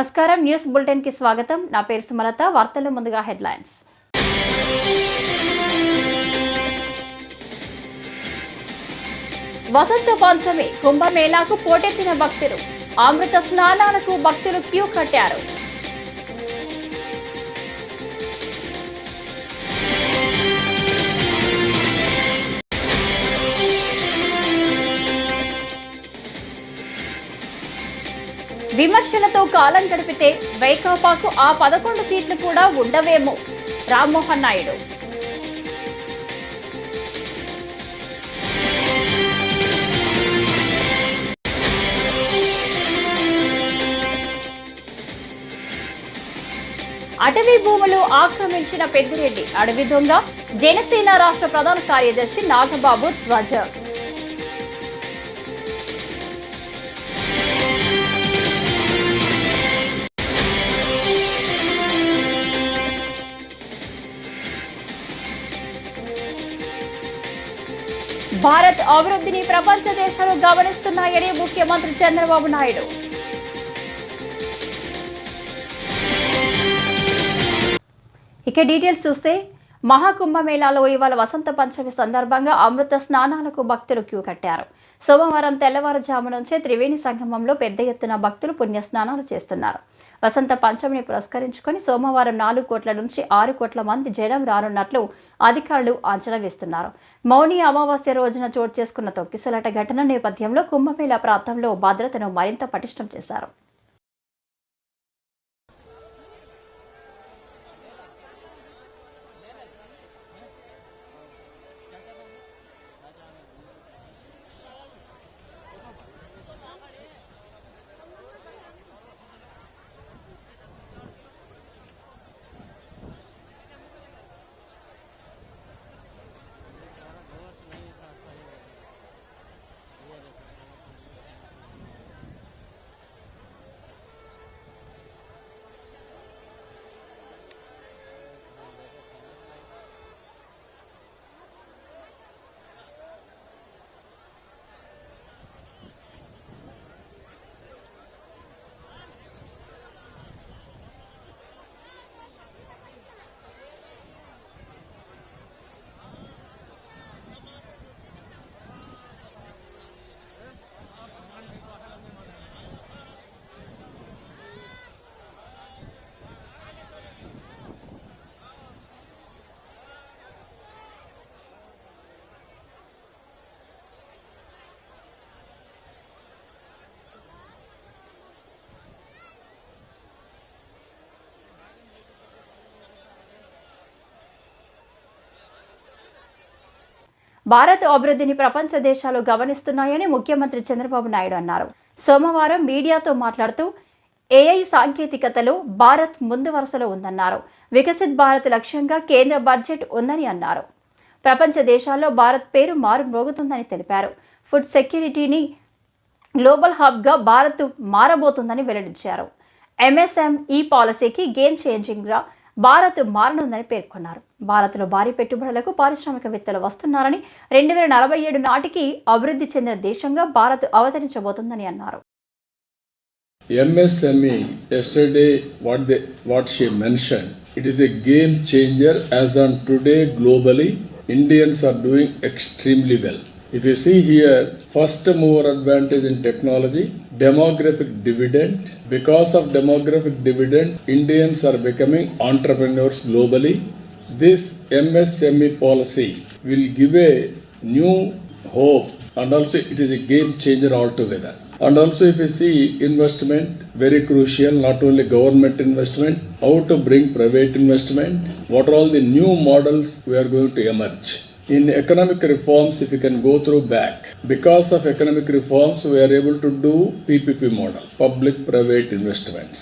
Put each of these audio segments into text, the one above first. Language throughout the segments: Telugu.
నమస్కారం న్యూస్ బులెటిన్ కి స్వాగతం. నా పేరు సుమలత. వార్తల్లో ముందుగా హెడ్లైన్స్. వసంత పంచమి కుంభమేళాకు పోటెత్తిన భక్తులు. అమృత స్నానాలకు భక్తులు క్యూ కట్టారు. విమర్శలతో కాలం గడిపితే వైకాపాకు ఆ 11 సీట్లు కూడా ఉండవేమో రామ్మోహన్ నాయుడు. అటవీ భూములు ఆక్రమించిన పెద్దిరెడ్డి అడవి దొంగ. జనసేన రాష్ట్ర ప్రధాన కార్యదర్శి నాగబాబు ధ్వజ. భారత్ అభివృద్ధిని ప్రపంచ దేశాలు గమనిస్తున్నాయని ముఖ్యమంత్రి చంద్రబాబు నాయుడు. ఇక డీటెయిల్స్ చూస్తే మహాకుంభమేళాలో ఇవాళ వసంత పంచమి సందర్భంగా అమృత స్నానాలకు భక్తులు క్యూ కట్టారు. సోమవారం తెల్లవారుజాము నుంచే త్రివేణి సంగమంలో పెద్ద ఎత్తున భక్తులు పుణ్యస్నానాలు చేస్తున్నారు. వసంత పంచమిని పురస్కరించుకొని సోమవారం 4 కోట్ల నుంచి 6 కోట్ల మంది జనం రానున్నట్లు అధికారులు అంచనా వేస్తున్నారు. మౌని అమావాస్య రోజున చోటు చేసుకున్న తొక్కిసలాట ఘటన నేపథ్యంలో కుంభమేళా ప్రాంతంలో భద్రతను మరింత పటిష్టం చేశారు. భారత్ అభివృద్ధిని ప్రపంచ దేశాలు గమనిస్తున్నాయని ముఖ్యమంత్రి చంద్రబాబు నాయుడు అన్నారు. సోమవారం మీడియాతో మాట్లాడుతూ ఏఐ సాంకేతికతలో భారత్ ముందు వరుసలో ఉందన్నారు. వికసిత్ భారత్ లక్ష్యంగా కేంద్ర బడ్జెట్ ఉందని అన్నారు. ప్రపంచ దేశాల్లో భారత్ పేరు మారుమోగుతుందని తెలిపారు. ఫుడ్ సెక్యూరిటీని గ్లోబల్ హబ్గా భారత్ మారబోతుందని వెల్లడించారు. ఎంఎస్ఎంఈ పాలసీకి గేమ్ చేంజింగ్గా భారత్ మారనుందని పేర్కొన్నారు. భారత్లో భారీ పెట్టుబడులకు పారిశ్రామికవేత్తలు వస్తున్నారని 2047 నాటికి అభివృద్ధి చెందిన దేశంగా భారత్ అవతరించబోతుందని అన్నారు. MSME yesterday what she mentioned, it is a game changer as on today globally. Indians are doing extremely well. If you see here, first mover advantage in technology, demographic dividend. Because of demographic dividend, Indians are becoming entrepreneurs globally. This MSME policy will give a new hope, and also it is a game changer altogether. And also if you see investment, very crucial, not only government investment, how to bring private investment, what are all the new models we are going to emerge. In economic reforms, if you can go through back, because of economic reforms, we are able to do PPP model, public-private investments.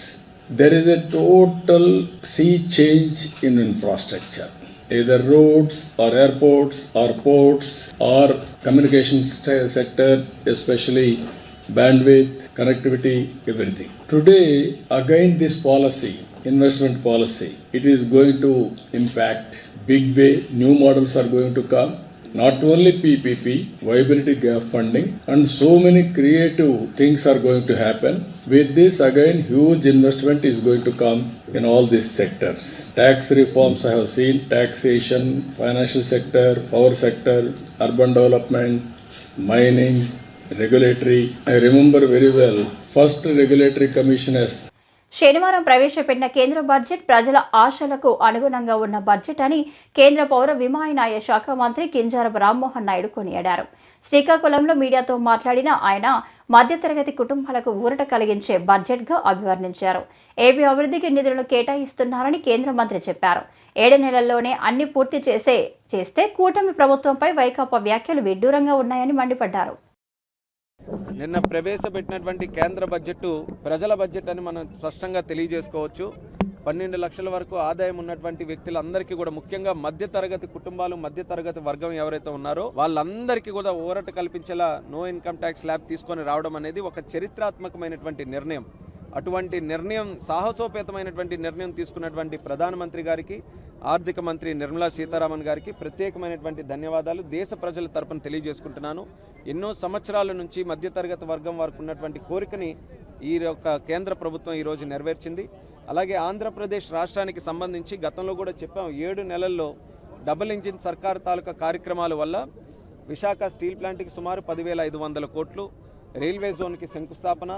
There is a total sea change in infrastructure, either roads or airports or ports or communication sector, especially bandwidth, connectivity, everything. Today, again this policy, investment policy, it is going to impact big way. New models are going to come. not only PPP, viability gap funding, and so many creative things are going to happen. With this, again, huge investment is going to come in all these sectors. Tax reforms I have seen, taxation, financial sector, power sector, urban development, mining, regulatory. I remember very well, first regulatory commission has శనివారం ప్రవేశపెట్టిన కేంద్ర బడ్జెట్ ప్రజల ఆశలకు అనుగుణంగా ఉన్న బడ్జెట్ అని కేంద్ర పౌర విమానయాన శాఖ మంత్రి కింజరాపు రామ్మోహన్ నాయుడు కొనియాడారు. శ్రీకాకుళంలో మీడియాతో మాట్లాడిన ఆయన మధ్యతరగతి కుటుంబాలకు ఊరట కలిగించే బడ్జెట్గా అభివర్ణించారు. ఏపీ అభివృద్ధికి నిధులను కేటాయిస్తున్నారని కేంద్ర మంత్రి చెప్పారు. 7 నెలల్లోనే అన్ని పూర్తి చేస్తే కూటమి ప్రభుత్వంపై వైకాపా వ్యాఖ్యలు విడ్డూరంగా ఉన్నాయని మండిపడ్డారు. నిన్న ప్రవేశపెట్టినటువంటి కేంద్ర బడ్జెట్ ప్రజల బడ్జెట్ అని మనం స్పష్టంగా తెలియజేసుకోవచ్చు. 12 లక్షల వరకు ఆదాయం ఉన్నటువంటి వ్యక్తులందరికీ కూడా, ముఖ్యంగా మధ్యతరగతి కుటుంబాలు, మధ్యతరగతి వర్గం ఎవరైతే ఉన్నారో వాళ్ళందరికీ కూడా ఊరట కల్పించేలా నో ఇన్కమ్ ట్యాక్స్ స్లాబ్ తీసుకొని రావడం అనేది ఒక చరిత్రాత్మకమైనటువంటి నిర్ణయం. అటువంటి నిర్ణయం, సాహసోపేతమైనటువంటి నిర్ణయం తీసుకున్నటువంటి ప్రధానమంత్రి గారికి, ఆర్థిక మంత్రి నిర్మలా సీతారామన్ గారికి ప్రత్యేకమైనటువంటి ధన్యవాదాలు దేశ ప్రజల తరపున తెలియజేసుకుంటున్నాను. ఎన్నో సంవత్సరాల నుంచి మధ్యతరగతి వర్గం వారికి ఉన్నటువంటి కోరికని ఈ యొక్క కేంద్ర ప్రభుత్వం ఈరోజు నెరవేర్చింది. అలాగే ఆంధ్రప్రదేశ్ రాష్ట్రానికి సంబంధించి గతంలో కూడా చెప్పాం, 7 నెలల్లో డబుల్ ఇంజిన్ సర్కార్ తాలూకా కార్యక్రమాల వల్ల విశాఖ స్టీల్ ప్లాంట్కి సుమారు 10,500 కోట్లు, రైల్వే జోన్కి శంకుస్థాపన,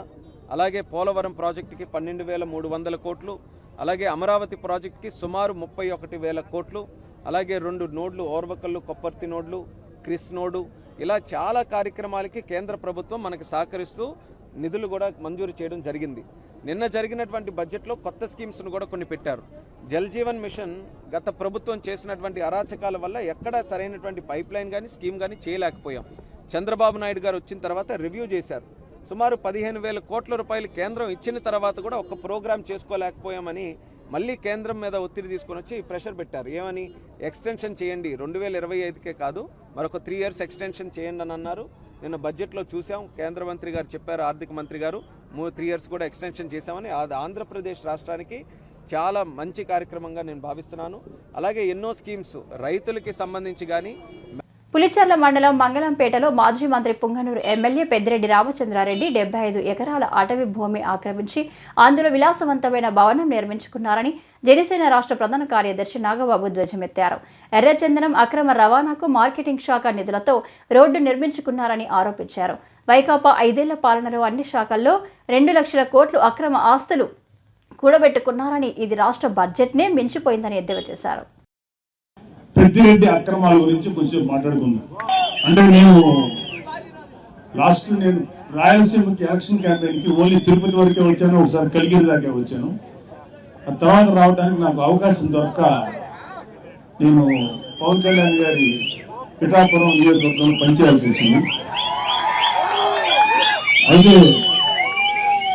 అలాగే పోలవరం ప్రాజెక్టుకి 12,300 కోట్లు, అలాగే అమరావతి ప్రాజెక్టుకి సుమారు 31,000 కోట్లు, అలాగే 2 నోడ్లు, ఓర్వకల్లు కొప్పర్తి నోడ్లు, క్రిస్ నోడు, ఇలా చాలా కార్యక్రమాలకి కేంద్ర ప్రభుత్వం మనకి సహకరిస్తూ నిధులు కూడా మంజూరు చేయడం జరిగింది. నిన్న జరిగినటువంటి బడ్జెట్లో కొత్త స్కీమ్స్ను కూడా కొన్ని పెట్టారు. జల్ జీవన్ మిషన్ గత ప్రభుత్వం చేసినటువంటి అరాచకాల వల్ల ఎక్కడా సరైనటువంటి పైప్ లైన్ కానీ స్కీమ్ కానీ చేయలేకపోయాం. చంద్రబాబు నాయుడు గారు వచ్చిన తర్వాత రివ్యూ చేశారు. సుమారు 15,000 కోట్ల రూపాయలు కేంద్రం ఇచ్చిన తర్వాత కూడా ఒక ప్రోగ్రాం చేసుకోలేకపోయామని మళ్ళీ కేంద్రం మీద ఒత్తిడి తీసుకొని వచ్చి ప్రెషర్ పెట్టారు. ఏమని? ఎక్స్టెన్షన్ చేయండి, 2025కే కాదు మరొక 3 years ఎక్స్టెన్షన్ చేయండి అని అన్నారు. నిన్న బడ్జెట్లో చూసాం, కేంద్ర మంత్రి గారు చెప్పారు, ఆర్థిక మంత్రి గారు 3 years కూడా ఎక్స్టెన్షన్ చేశామని. అది ఆంధ్రప్రదేశ్ రాష్ట్రానికి చాలా మంచి కార్యక్రమంగా నేను భావిస్తున్నాను. అలాగే ఎన్నో స్కీమ్స్ రైతులకి సంబంధించి కానీ. పులిచెర్ల మండలం మంగళంపేటలో మాజీ మంత్రి పుంగనూరు ఎమ్మెల్యే పెద్దిరెడ్డి రామచంద్రారెడ్డి 75 ఎకరాల అటవీ భూమి ఆక్రమించి అందులో విలాసవంతమైన భవనం నిర్మించుకున్నారని జనసేన రాష్ట్ర ప్రధాన కార్యదర్శి నాగబాబు ధ్వజమెత్తారు. ఎర్రచందనం అక్రమ రవాణాకు మార్కెటింగ్ శాఖ నిధులతో రోడ్డు నిర్మించుకున్నారని ఆరోపించారు. వైకాపా 5 ఏళ్ల పాలనలో అన్ని శాఖల్లో 2 లక్షల కోట్లు అక్రమ ఆస్తులు కూడబెట్టుకున్నారని, ఇది రాష్ట్ర బడ్జెట్నే మించిపోయిందని ఎద్దేవా చేశారు. పెద్దిరెడ్డి అక్రమాల గురించి కొంచెం మాట్లాడుకుందాం. అంటే నేను రాయలసీమకి ఎలక్షన్ క్యాంపెయిన్కి ఓన్లీ తిరుపతి వరకే వచ్చాను, ఒకసారి కలిగిరి దాకా వచ్చాను. ఆ తర్వాత రావడానికి నాకు అవకాశం దొరక్క నేను పవన్ కళ్యాణ్ గారి పిఠాపురం నియోజకవర్గంలో పనిచేయాల్సి వచ్చింది. అయితే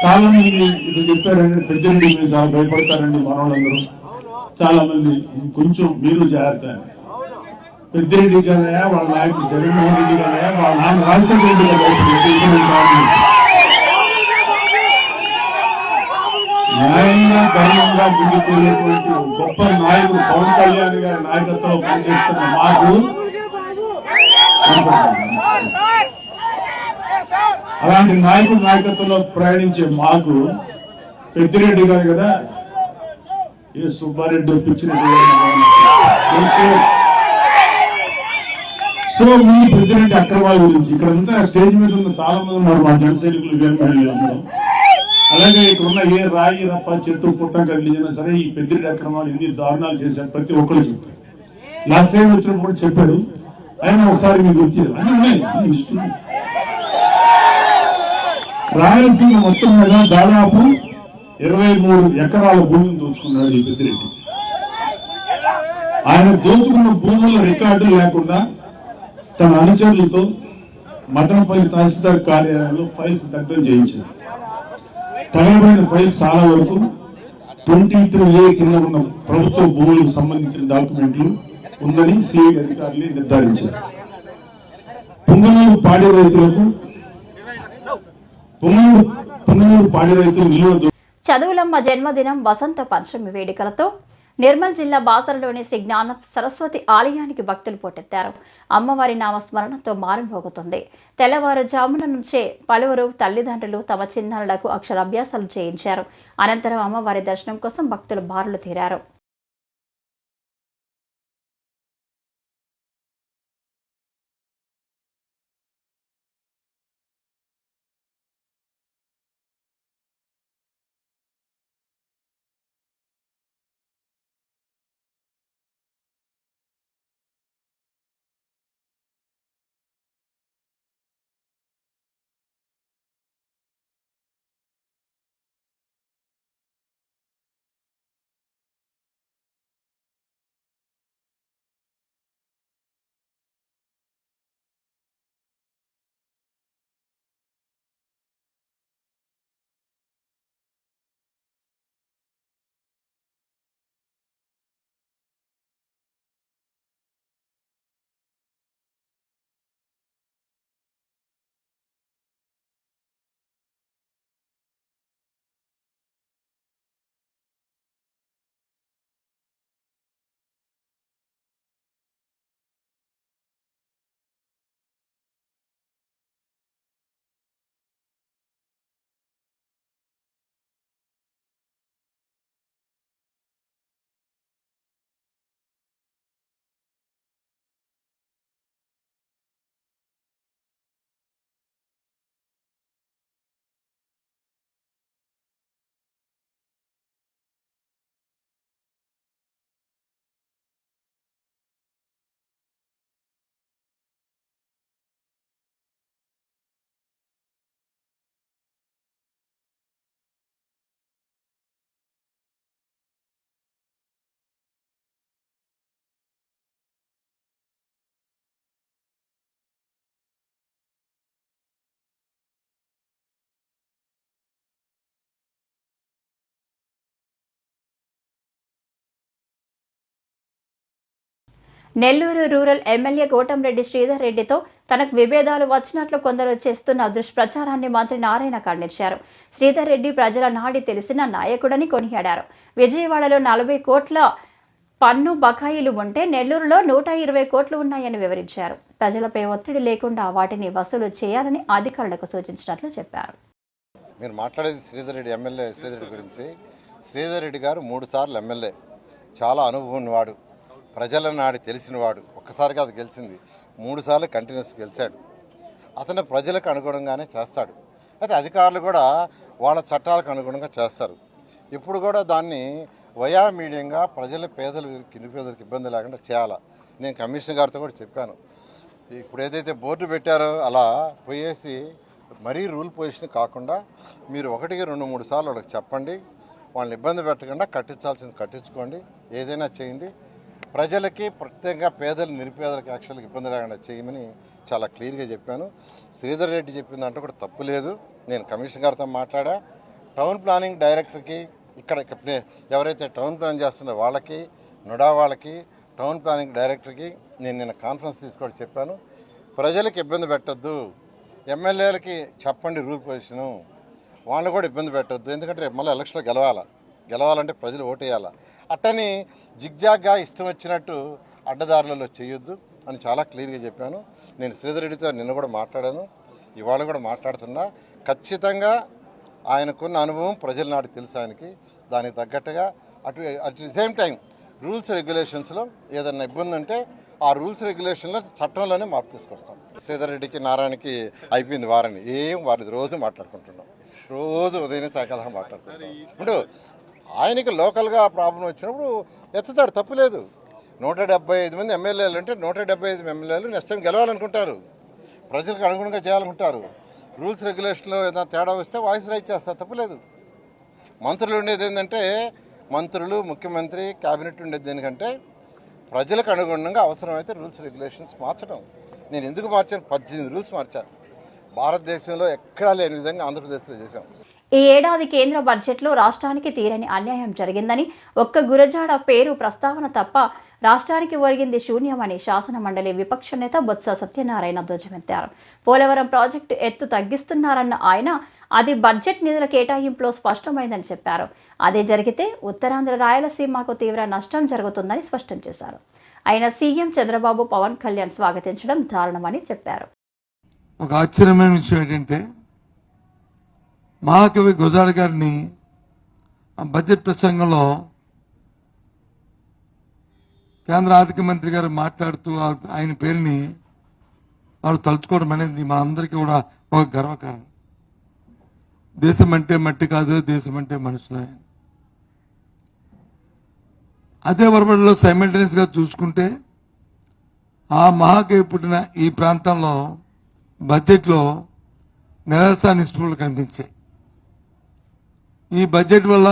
చాలా మంది ఇది చెప్పారండి, పెద్దిరెడ్డి మీరు చాలా భయపడతారండి మనోళ్ళందరూ, చాలా మంది కొంచెం మీరు జాగ్రత్త. పెద్దిరెడ్డి కదయా వాళ్ళ నాయకుడు జగన్మోహన్ రెడ్డి కదయా వాళ్ళ నాన్న రాజశేఖర రెడ్డి కదా. న్యాయంగా ధర్మంగా ముందుకు వెళ్ళేటువంటి గొప్ప నాయకుడు పవన్ కళ్యాణ్ గారి నాయకత్వంలో పనిచేస్తున్న మాకు, అలాంటి నాయకుడి నాయకత్వంలో ప్రయాణించే మాకు పెద్దిరెడ్డి గారు కదా ఏ సుబ్బారెడ్డి ఒప్పించినట్టు. సో మీ పెద్దిరెడ్డి అక్రమాల గురించి ఇక్కడ అంతా స్టేజ్ మీద ఉన్న చాలా మంది ఉన్నారు మా జన సైనికులు అందరూ. అలాగే ఇక్కడ ఉన్న ఏ రాయి రప్ప చెట్టు పుట్ట కదిలించినా సరే ఈ పెద్దిరెడ్డి అక్రమాలు ఎన్ని దారుణాలు చేశారు ప్రతి ఒక్కరు చెప్తారు. లాస్ట్ టైం వచ్చినప్పుడు చెప్పారు, అయినా ఒకసారి మీకు వచ్చేది అన్నీ ఉన్నాయి. రాయలసీమ మొత్తం మీద దాదాపు 23 ఎకరాల భూమిని దోచుకున్నాడు ఈ పెద్దిరెడ్డి. ఆయన దోచుకున్న భూముల రికార్డులు లేకుండా తన అనుచరులతో మదనపల్లి తహసీల్దార్ కార్యాలయంలో ఫైల్స్ దగ్ధం చేయించారు. తగలబడిన ఫైల్స్ చాలా వరకు 22A కింద ఉన్న ప్రభుత్వ భూములకు సంబంధించిన డాక్యుమెంట్లు ఉందని సిఐ అధికారులు నిర్ధారించారు. పుంగనూరు పాడి రైతులు నిలువ చదువులమ్మ జన్మదినం వసంత పంచమి వేడుకలతో నిర్మల్ జిల్లా బాసరలోని శ్రీ జ్ఞాన సరస్వతి ఆలయానికి భక్తులు పోటెత్తారు. అమ్మవారి నామస్మరణతో మారుమోగుతుంది. తెల్లవారుజామున నుంచే పలువురు తల్లిదండ్రులు తమ చిన్నారులకు అక్షరాభ్యాసాలు చేయించారు. అనంతరం అమ్మవారి దర్శనం కోసం భక్తులు బారులు తీరారు. నెల్లూరు రూరల్ ఎమ్మెల్యే కోటంరెడ్డి శ్రీధర్ రెడ్డితో తనకు విభేదాలు వచ్చినట్లు కొందరు చేస్తున్న దుష్ప్రచారాన్ని మంత్రి నారాయణ ఖండించారు. శ్రీధర్ రెడ్డి ప్రజల నాడి తెలిసిన నాయకుడని కొనియాడారు. విజయవాడలో 40 కోట్ల పన్ను బకాయిలు ఉంటే నెల్లూరులో 120 కోట్లు ఉన్నాయని వివరించారు. ప్రజలపై ఒత్తిడి లేకుండా వాటిని వసూలు చేయాలని అధికారులకు సూచించినట్లు చెప్పారు. మీరు మాట్లాడేది శ్రీధర్ రెడ్డి ఎమ్మెల్యే శ్రీధర్ రెడ్డి గురించి. శ్రీధర్ రెడ్డి గారు 3 సార్లు ఎమ్మెల్యే, చాలా అనుభవం ఉన్నవాడు, ప్రజల నాడి తెలిసినవాడు. ఒక్కసారిగా అది గెలిచింది, 3 సార్లు కంటిన్యూస్ గెలిచాడు. అతను ప్రజలకు అనుగుణంగానే చేస్తాడు. అయితే అధికారులు కూడా వాళ్ళ చట్టాలకు అనుగుణంగా చేస్తారు. ఇప్పుడు కూడా దాన్ని వయా మీడియంగా పేదలు నిరుపేదలకు ఇబ్బంది లేకుండా చేయాలా. నేను కమిషనర్ గారితో కూడా చెప్పాను. ఇప్పుడు ఏదైతే బోర్డు పెట్టారో అలా పోయేసి మరీ రూల్ పొజిషన్ కాకుండా మీరు 1కి 2-3 సార్లు వాళ్ళకి చెప్పండి. వాళ్ళని ఇబ్బంది పెట్టకుండా కట్టించాల్సింది కట్టించుకోండి, ఏదైనా చేయండి. ప్రజలకి ప్రత్యేకంగా పేదలు నిరుపేదలకు యాక్చువల్గా ఇబ్బంది లేకుండా చేయమని చాలా క్లియర్గా చెప్పాను. శ్రీధర్ రెడ్డి చెప్పిన దాంట్లో కూడా తప్పు లేదు. నేను కమిషనర్ గారితో మాట్లాడా. టౌన్ ప్లానింగ్ డైరెక్టర్కి ఇక్కడ ఎవరైతే టౌన్ ప్లాన్ చేస్తున్నారో వాళ్ళకి, నుడా వాళ్ళకి, టౌన్ ప్లానింగ్ డైరెక్టర్కి నేను నిన్న కాన్ఫరెన్స్ తీసుకొని చెప్పాను. ప్రజలకు ఇబ్బంది పెట్టద్దు, ఎమ్మెల్యేలకి చెప్పండి రూల్ పొజిషను, వాళ్ళని కూడా ఇబ్బంది పెట్టద్దు. ఎందుకంటే మళ్ళీ ఎలక్షన్లో గెలవాలంటే ప్రజలు ఓటేయాలా. అట్టని జిగ్జాగ్గా ఇష్టం వచ్చినట్టు అడ్డదారులలో చేయొద్దు అని చాలా క్లియర్గా చెప్పాను. నేను శ్రీధర్ రెడ్డితో నిన్న కూడా మాట్లాడాను, ఇవాళ కూడా మాట్లాడుతున్నా. ఖచ్చితంగా ఆయనకున్న అనుభవం ప్రజల నాటి తెలుసు ఆయనకి. దానికి తగ్గట్టుగా at the same time rules రెగ్యులేషన్స్లో ఏదైనా ఇబ్బంది ఉంటే ఆ రూల్స్ రెగ్యులేషన్లో చట్టంలోనే మార్పు తీసుకొస్తాం. శ్రీధర్ రెడ్డికి నారాయణకి అయిపోయింది వారని వారి రోజు మాట్లాడుకుంటున్నాం, రోజు ఉదయం సాయంకాలం మాట్లాడుకుంటాం. ఇప్పుడు ఆయనకి లోకల్గా ప్రాబ్లం వచ్చినప్పుడు ఎత్తుతాడు, తప్పులేదు. 175 మంది ఎమ్మెల్యేలు అంటే 175 ఎమ్మెల్యేలు నెక్స్ట్ గెలవాలనుకుంటారు, ప్రజలకు అనుగుణంగా చేయాలనుకుంటారు. రూల్స్ రెగ్యులేషన్లో ఏదైనా తేడా వస్తే వాయిస్ రైజ్ చేస్తారు, తప్పులేదు. మంత్రులు ఉండేది ఏంటంటే మంత్రులు, ముఖ్యమంత్రి, క్యాబినెట్ ఉండేది దేనికంటే ప్రజలకు అనుగుణంగా అవసరమైతే రూల్స్ రెగ్యులేషన్స్ మార్చడం. నేను ఎందుకు మార్చాను? 18 రూల్స్ మార్చాను. భారతదేశంలో ఎక్కడా లేని విధంగా ఆంధ్రప్రదేశ్లో చేశాం. ఈ ఏడాది కేంద్ర బడ్జెట్లో రాష్ట్రానికి తీరని అన్యాయం జరిగిందని, ఒక్క గురజాడ పేరు ప్రస్తావన తప్ప రాష్ట్రానికి ఒరిగింది శూన్యమని శాసన మండలి విపక్ష నేత బొత్స సత్యనారాయణ ధ్వజమెత్తారు. పోలవరం ప్రాజెక్టు ఎత్తు తగ్గిస్తున్నారన్న ఆయన అది బడ్జెట్ నిధుల కేటాయింపులో స్పష్టమైందని చెప్పారు. అదే జరిగితే ఉత్తరాంధ్ర రాయలసీమకు తీవ్ర నష్టం జరుగుతుందని స్పష్టం చేశారు. అయినా సీఎం చంద్రబాబు పవన్ కళ్యాణ్ స్వాగతించడం దారుణమని చెప్పారు. ఒక ఆశ్చర్యమైన విషయం ఏంటంటే మహాకవి గురజాడ గారిని ఆ బడ్జెట్ ప్రసంగంలో కేంద్ర ఆర్థిక మంత్రి గారు మాట్లాడుతూ ఆయన పేరుని వారు తలుచుకోవడం అనేది మనందరికీ కూడా ఒక గర్వకారణం. దేశం అంటే మట్టి కాదు, దేశం అంటే మనుషులే. అదే వరబడిలో సైమల్టేనియస్గా చూసుకుంటే ఆ మహాకవి పుట్టిన ఈ ప్రాంతంలో బడ్జెట్లో నిరాశ నిస్పృహలు కనిపించాయి. ఈ బడ్జెట్ వల్ల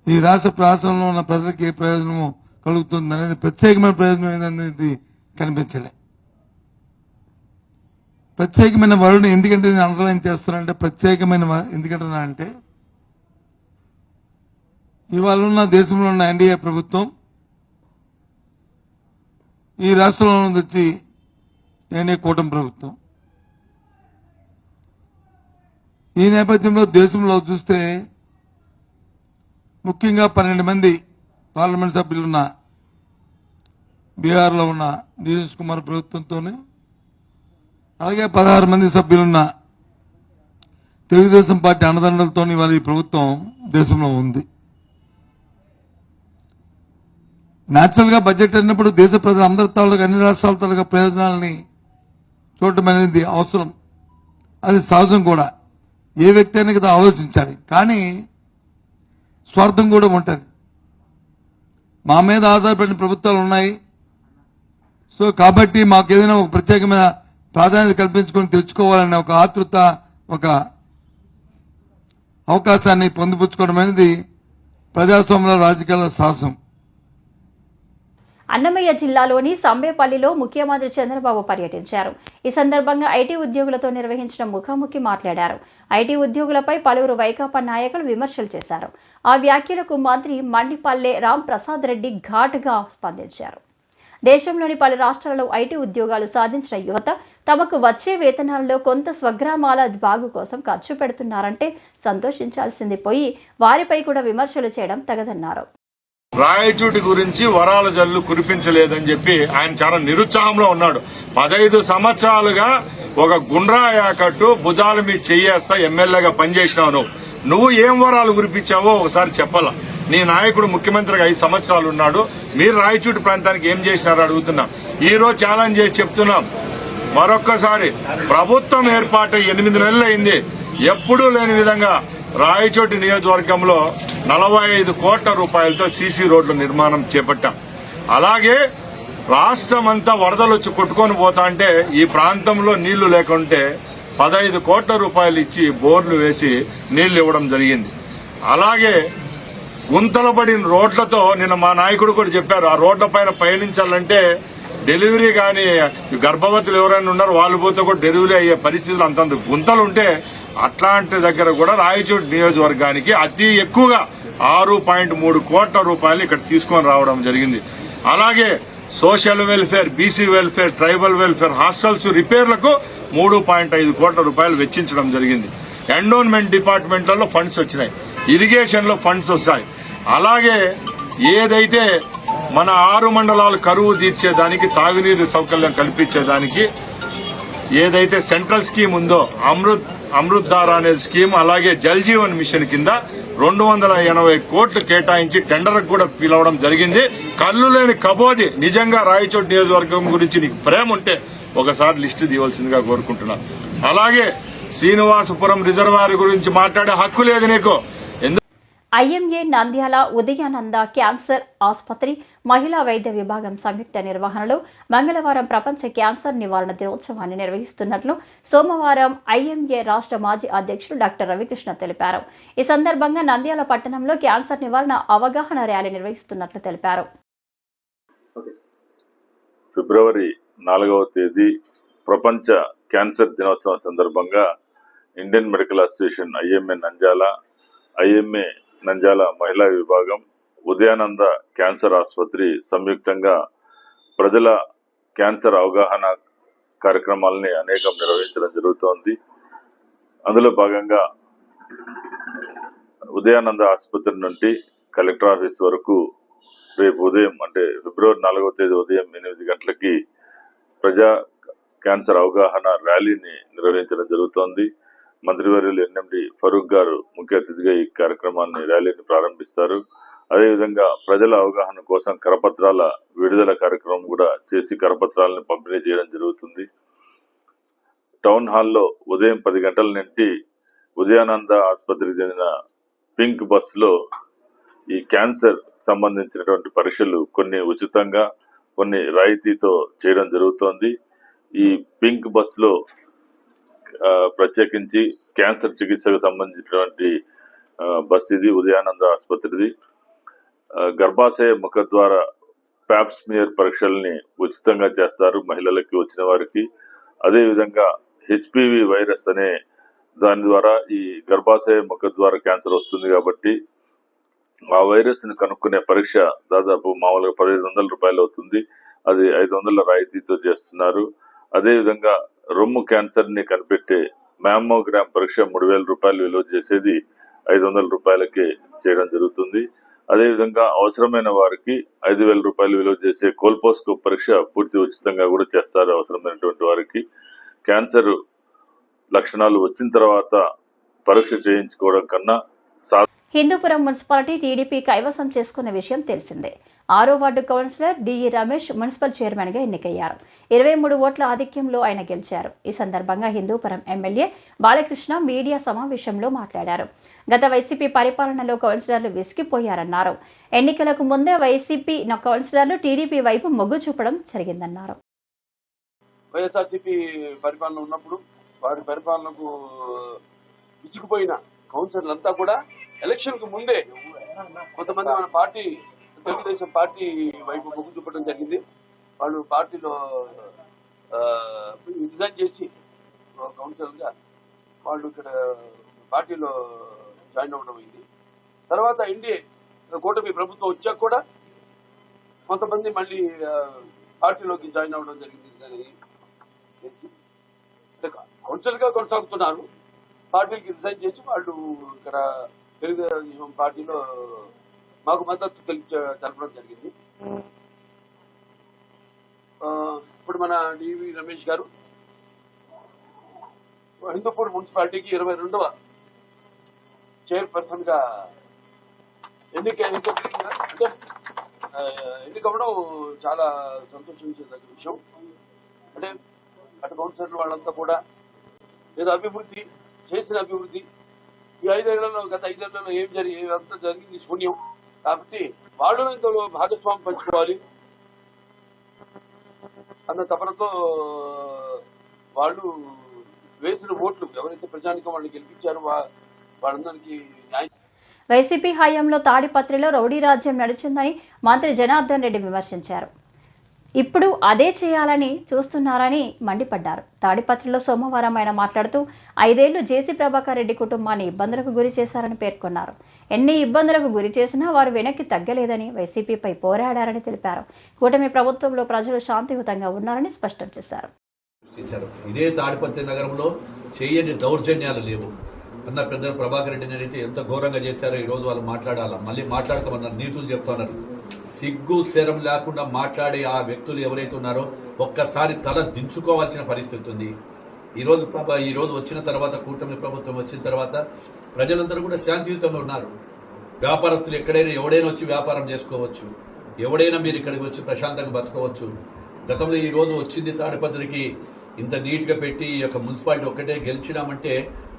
ఈ రాష్ట్ర ప్రాంతంలో ఉన్న ప్రజలకు ఏ ప్రయోజనము కలుగుతుంది అనేది ప్రత్యేకమైన ప్రయోజనం ఏందనేది కనిపించలే. ప్రత్యేకమైన వరుణ్ ఎందుకంటే నేను అండర్లైన్ చేస్తున్నానంటే ప్రత్యేకమైన ఎందుకంటున్నా అంటే ఇవాళ ఉన్న దేశంలో ఉన్న ఎన్డీఏ ప్రభుత్వం ఈ రాష్ట్రంలో వచ్చి ఎన్డీఏ కూటమి ప్రభుత్వం. ఈ నేపథ్యంలో దేశంలో చూస్తే ముఖ్యంగా 12 మంది పార్లమెంట్ సభ్యులున్న బీహార్లో ఉన్న నితీష్ కుమార్ ప్రభుత్వంతోనే, అలాగే 16 మంది సభ్యులున్న తెలుగుదేశం పార్టీ అండదండలతో ఇవాళ ఈ ప్రభుత్వం దేశంలో ఉంది. న్యాచురల్ గా బడ్జెట్ అన్నప్పుడు దేశ ప్రజలు అందరి తాలూకా అన్ని రాష్ట్రాల తాలూకా ప్రయోజనాలని చూడటం అనేది అవసరం, అది సహజం కూడా. ఏ వ్యక్తి అయినా కదా ఆలోచించాలి. కానీ స్వార్థం కూడా ఉంటుంది. మా మీద ఆధారపడిన ప్రభుత్వాలు ఉన్నాయి, సో కాబట్టి మాకు ఏదైనా ఒక ప్రత్యేకమైన ప్రాధాన్యత కల్పించుకొని తెచ్చుకోవాలనే ఒక ఆతృత, ఒక అవకాశాన్ని పొందుపుచ్చుకోవడం అనేది ప్రజాస్వామ్య రాజకీయాల సాహసం. అన్నమయ్య జిల్లాలోని సంబేపల్లిలో ముఖ్యమంత్రి చంద్రబాబు పర్యటించారు. ఈ సందర్భంగా ఐటీ ఉద్యోగులతో నిర్వహించిన ముఖాముఖి మాట్లాడారు. ఐటీ ఉద్యోగులపై పలువురు వైకాపా నాయకులు విమర్శలు చేశారు. ఆ వ్యాఖ్యలకు మంత్రి మండిపల్లె రామ్ ప్రసాద్ రెడ్డి ఘాటుగా స్పందించారు. దేశంలోని పలు రాష్ట్రాలలో ఐటీ ఉద్యోగాలు సాధించిన యువత తమకు వచ్చే వేతనాలలో కొంత స్వగ్రామాల బాగు కోసం ఖర్చు పెడుతున్నారంటే సంతోషించాల్సింది పోయి వారిపై కూడా విమర్శలు చేయడం తగదన్నారు. రాయచూటి గురించి వరాల జల్లు కురిపించలేదని చెప్పి ఆయన చాలా నిరుత్సాహంలో ఉన్నాడు. 15 సంవత్సరాలుగా ఒక గుండ్రా యాకట్టు భుజాల మీద చెయ్యేస్తా ఎమ్మెల్యేగా పనిచేసినావు. నువ్వు ఏం వరాలు కురిపించావో ఒకసారి చెప్పాలా. నీ నాయకుడు ముఖ్యమంత్రిగా 5 సంవత్సరాలు ఉన్నాడు. మీరు రాయచూటి ప్రాంతానికి ఏం చేసినారో అడుగుతున్నాం. ఈ రోజు ఛాలెంజ్ చేసి చెప్తున్నాం. మరొక్కసారి ప్రభుత్వం ఏర్పాటు 8 నెలలు అయింది. ఎప్పుడూ లేని విధంగా రాయచోటి నియోజకవర్గంలో 45 కోట్ల రూపాయలతో సీసీ రోడ్ల నిర్మాణం చేపట్టాం. అలాగే రాష్ట్రం అంతా వరదలు వచ్చి కొట్టుకొని పోతా అంటే ఈ ప్రాంతంలో నీళ్లు లేకుంటే 15 కోట్ల రూపాయలు ఇచ్చి బోర్లు వేసి నీళ్లు ఇవ్వడం జరిగింది. అలాగే గుంతలు పడిన రోడ్లతో నిన్న మా నాయకుడు కూడా చెప్పారు, ఆ రోడ్ల పైన పయనించాలంటే డెలివరీ కానీ గర్భవతులు ఎవరైనా ఉన్నారో వాళ్ళు పోతే కూడా డెలివరీ అయ్యే పరిస్థితులు అంతంత గుంతలు ఉంటే అట్లాంటి దగ్గర కూడా రాయచోటి నియోజకవర్గానికి అతి ఎక్కువగా 6.3 కోట్ల రూపాయలు ఇక్కడ తీసుకొని రావడం జరిగింది. అలాగే social welfare, BC welfare, tribal welfare, hostels రిపేర్లకు 3.5 కోట్ల రూపాయలు వెచ్చించడం జరిగింది. ఎండోన్మెంట్ డిపార్ట్మెంట్లలో ఫండ్స్ వచ్చినాయి, ఇరిగేషన్ లో ఫండ్స్ వస్తాయి. అలాగే ఏదైతే మన 6 మండలాలు కరువు తీర్చేదానికి, తాగునీరు సౌకర్యం కల్పించేదానికి ఏదైతే సెంట్రల్ స్కీమ్ ఉందో అమృత్ ధార అనేది స్కీమ్, అలాగే జల్ జీవన్ మిషన్ కింద 280 కోట్లు కేటాయించి టెండర్కు కూడా పిలవడం జరిగింది. కళ్ళు లేని కబోది. నిజంగా రాయచోటి నియోజకవర్గం గురించి నీకు ప్రేమ ఉంటే ఒకసారి లిస్టు తీయవలసిందిగా కోరుకుంటున్నాను. అలాగే శ్రీనివాసపురం రిజర్వాయర్ గురించి మాట్లాడే హక్కు లేదు నీకు. ఐఎంఏ నంద్యాల ఉదయానంద క్యాన్సర్ ఆసుపత్రి మహిళా వైద్య విభాగం సంయుక్త నిర్వహణలో మంగళవారం ప్రపంచ క్యాన్సర్ నివారణ దినోత్సవాన్ని నిర్వహిస్తున్నట్లు సోమవారం ఐఎంఏ రాష్ట్ర మాజీ అధ్యక్షుడు డాక్టర్ రవికృష్ణ తెలిపారు. ఈ సందర్భంగా నంద్యాల పట్టణంలో క్యాన్సర్ నివారణ అవగాహన ర్యాలీ నిర్వహిస్తున్నట్లు తెలిపారు. ఫిబ్రవరి 4వ తేదీ ప్రపంచ క్యాన్సర్ దినోత్సవం సందర్భంగా Indian medical association IMA Nandyal మహిళా విభాగం, ఉదయానంద క్యాన్సర్ ఆసుపత్రి సంయుక్తంగా ప్రజల క్యాన్సర్ అవగాహన కార్యక్రమాలని అనేకం నిర్వహించడం జరుగుతోంది. అందులో భాగంగా ఉదయానంద ఆసుపత్రి నుండి కలెక్టర్ ఆఫీస్ వరకు రేపు ఉదయం అంటే ఫిబ్రవరి 4వ తేదీ ఉదయం 8 గంటలకి ప్రజా క్యాన్సర్ అవగాహన ర్యాలీని నిర్వహించడం జరుగుతోంది. మంత్రివర్యులు ఎన్ఎండి ఫరూక్ గారు ముఖ్య అతిథిగా ఈ కార్యక్రమాన్ని ర్యాలీని ప్రారంభిస్తారు. అదేవిధంగా ప్రజల అవగాహన కోసం కరపత్రాల విడుదల కార్యక్రమం కూడా చేసి కరపత్రాలను పంపిణీ చేయడం జరుగుతుంది. టౌన్ హాల్లో ఉదయం 10 గంటల నుండి ఉదయానంద ఆసుపత్రికి చెందిన పింక్ బస్సులో ఈ క్యాన్సర్ సంబంధించినటువంటి పరీక్షలు కొన్ని ఉచితంగా కొన్ని రాయితీతో చేయడం జరుగుతోంది. ఈ పింక్ బస్సులో ప్రత్యేకించి క్యాన్సర్ చికిత్సకు సంబంధించినటువంటి బస్ ఇది ఉదయానంద ఆసుపత్రిది. గర్భాశయ ముఖద్వార ప్యాప్స్మియర్ పరీక్షల్ని ఉచితంగా చేస్తారు మహిళలకి వచ్చిన వారికి. అదేవిధంగా హెచ్పివి వైరస్ అనే దాని ద్వారా ఈ గర్భాశయ ముఖద్వార క్యాన్సర్ వస్తుంది కాబట్టి ఆ వైరస్ ని కనుక్కునే పరీక్ష దాదాపు మామూలుగా 1500 రూపాయలు అవుతుంది. అది 500 రాయితీతో చేస్తున్నారు. అదేవిధంగా రొమ్ము క్యాన్సర్ ని కనిపెట్టే మ్యామోగ్రామ్ పరీక్ష 3000 రూపాయలు విలువ చేసేది 500 రూపాయలకే చేయడం జరుగుతుంది. అదేవిధంగా అవసరమైన వారికి 5000 రూపాయలు విలువ చేసే కోల్పోస్కోప్ పరీక్ష పూర్తి ఉచితంగా కూడా చేస్తారు అవసరమైనటువంటి వారికి. క్యాన్సర్ లక్షణాలు వచ్చిన తర్వాత పరీక్ష చేయించుకోవడం కన్నా హిందూపురం మున్సిపాలిటీ టీడీపీ కైవసం చేసుకున్న విషయం తెలిసిందే. 6వ వార్డు కౌన్సిలర్ డిఈ రమేష్ మున్సిపల్ చైర్మన్ గా ఎన్నికయ్యారు. 23 ఓట్ల ఆధిక్యంలో ఆయన గెలిచారు. ఈ సందర్భంగా హిందూపురం ఎమ్మెల్యే బాలకృష్ణ మీడియా సమావేశంలో మాట్లాడారు. గత వైసీపీ పరిపాలనలో కౌన్సిలర్లు విసిగిపోయారన్నారు. ఎన్నికలకు ముందే వైసీపీ కౌన్సిలర్లు టీడీపీ వైపు మొగ్గు చూపడం జరిగిందన్నారు. వైఎస్ఆర్సీపీ పరిపాలన ఉన్నప్పుడు వారి పరిపాలనకు విసిగిపోయిన కౌన్సిలర్లంతా కూడా ఎలక్షన్ కు ముందే కొంతమంది మన పార్టీ తెలుగుదేశం పార్టీ వైపు మొగ్గు చూపడం జరిగింది. వాళ్ళు పార్టీలో రిజైన్ చేసి కౌన్సిలర్ గా వాళ్ళు ఇక్కడ పార్టీలో జాయిన్ అవ్వడం అయింది. తర్వాత ఎన్డీఏ కూటమి ప్రభుత్వం వచ్చాక కూడా కొంతమంది మళ్ళీ పార్టీలోకి జాయిన్ అవ్వడం జరిగింది. కౌన్సిలర్ గా కొనసాగుతున్నారు. పార్టీకి రిజైన్ చేసి వాళ్ళు ఇక్కడ తెలుగుదేశం పార్టీలో మాకు మద్దతు తెలపడం జరిగింది. ఇప్పుడు మన డివి రమేష్ గారు హిందూపూర్ మున్సిపాలిటీకి 22వ చైర్పర్సన్ గా ఎన్నికవ్వడం చాలా సంతోషించదగ్గ విషయం. అంటే అటు కౌన్సిలర్లు వాళ్ళంతా కూడా ఏదో అభివృద్ధి చేసిన అభివృద్ధి ఈ 5 ఏళ్లలో గత 5 ఏళ్లలో ఏమంతా జరిగింది శూన్యం. కాబట్టి వాళ్ళు ఇందులో భాగస్వామి పంచుకోవాలి అన్న తపనతో వాళ్ళు వేసిన ఓట్లు ఎవరైతే ప్రజానికం వాళ్ళు గెలిపించారో వాళ్ళందరికీ న్యాయం. వైసీపీ హయాంలో తాడిపత్రిలో రౌడీ రాజ్యం నడిచిందని మంత్రి జనార్దన్ రెడ్డి విమర్శించారు. ఇప్పుడు అదే చేయాలని చూస్తున్నారని మండిపడ్డారు. తాడిపత్రిలో సోమవారం ఆయన మాట్లాడుతూ 5 ఏళ్లు జేసీ ప్రభాకర్ రెడ్డి కుటుంబాన్ని ఇబ్బందులకు గురి చేశారని పేర్కొన్నారు. ఎన్ని ఇబ్బందులకు గురి చేసినా వారు వెనక్కి తగ్గలేదని, వైసీపీపై పోరాడారని తెలిపారు. కూటమి ప్రభుత్వంలో ప్రజలు శాంతియుతంగా ఉన్నారని స్పష్టం చేశారు. ఇదే తాడిపత్రి నగరంలో చేయని దౌర్జన్యాలు లేవు అన్న పెద్దలు ప్రభాకర్ రెడ్డిని అయితే ఎంత ఘోరంగా చేశారో ఈ రోజు వాళ్ళు మాట్లాడాలా, మళ్ళీ మాట్లాడతామన్నారు, నీతులు చెప్తున్నారు. సిగ్గు శరం లేకుండా మాట్లాడే ఆ వ్యక్తులు ఎవరైతే ఉన్నారో ఒక్కసారి తల దించుకోవాల్సిన పరిస్థితి ఉంది. ఈ రోజు వచ్చిన తర్వాత, కూటమి ప్రభుత్వం వచ్చిన తర్వాత ప్రజలందరూ కూడా శాంతియుతంగా ఉన్నారు. వ్యాపారస్తులు ఎక్కడైనా ఎవడైనా వచ్చి వ్యాపారం చేసుకోవచ్చు, ఎవడైనా మీరు ఇక్కడికి వచ్చి ప్రశాంతంగా బతకవచ్చు. గతంలో ఈ రోజు వచ్చింది తాడిపత్రికి ఇంత నీట్ గా పెట్టి ఈ యొక్క మున్సిపాలిటీ ఒక్కటే గెలిచినామంటే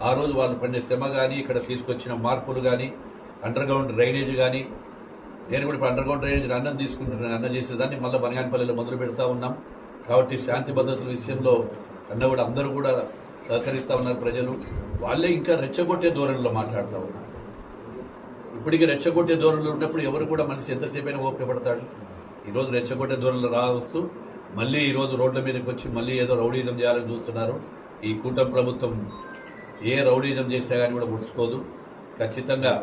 ఆ రోజు వాళ్ళు పడిన శ్రమ కానీ, ఇక్కడ తీసుకొచ్చిన మార్పులు కానీ, అండర్ గ్రౌండ్ డ్రైనేజ్ కానీ, నేను కూడా ఇప్పుడు అండర్ గ్రౌండ్ డ్రైనేజ్ అన్నం చేసేదాన్ని మళ్ళీ బనగానపల్లిలో మొదలు పెడతా ఉన్నాం. కాబట్టి శాంతి భద్రతల విషయంలో కూడా అందరూ కూడా సహకరిస్తా ఉన్నారు. ప్రజలు వాళ్ళే ఇంకా రెచ్చగొట్టే ధోరణిలో మాట్లాడుతూ ఉన్నారు. ఇప్పటికీ రెచ్చగొట్టే ధోరణిలో ఉన్నప్పుడు ఎవరు కూడా మనిషి ఎంతసేపు అయినా ఓపిక పడతాడు. ఈరోజు రెచ్చగొట్టే ధోరణిలో వస్తూ మళ్ళీ ఈరోజు రోడ్ల మీదకి వచ్చి మళ్ళీ ఏదో రౌడీజం చేయాలని చూస్తున్నారు. ఈ కూటమి ప్రభుత్వం ఏ రౌడీజం చేస్తే కానీ కూడా ముడుచుకోదు. ఖచ్చితంగా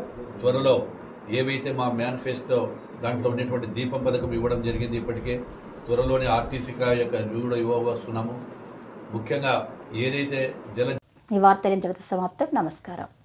త్వరలో ఏవైతే మా మేనిఫెస్టో దాంట్లో ఉన్నటువంటి దీపం పథకం ఇవ్వడం జరిగింది. ఇప్పటికే త్వరలోనే ఆర్టీసీ యొక్క కూడా ఇవ్వవస్తున్నాము. ముఖ్యంగా ఏదైతే ఈ వార్తలు ఇంతటితో సమాప్తం. నమస్కారం.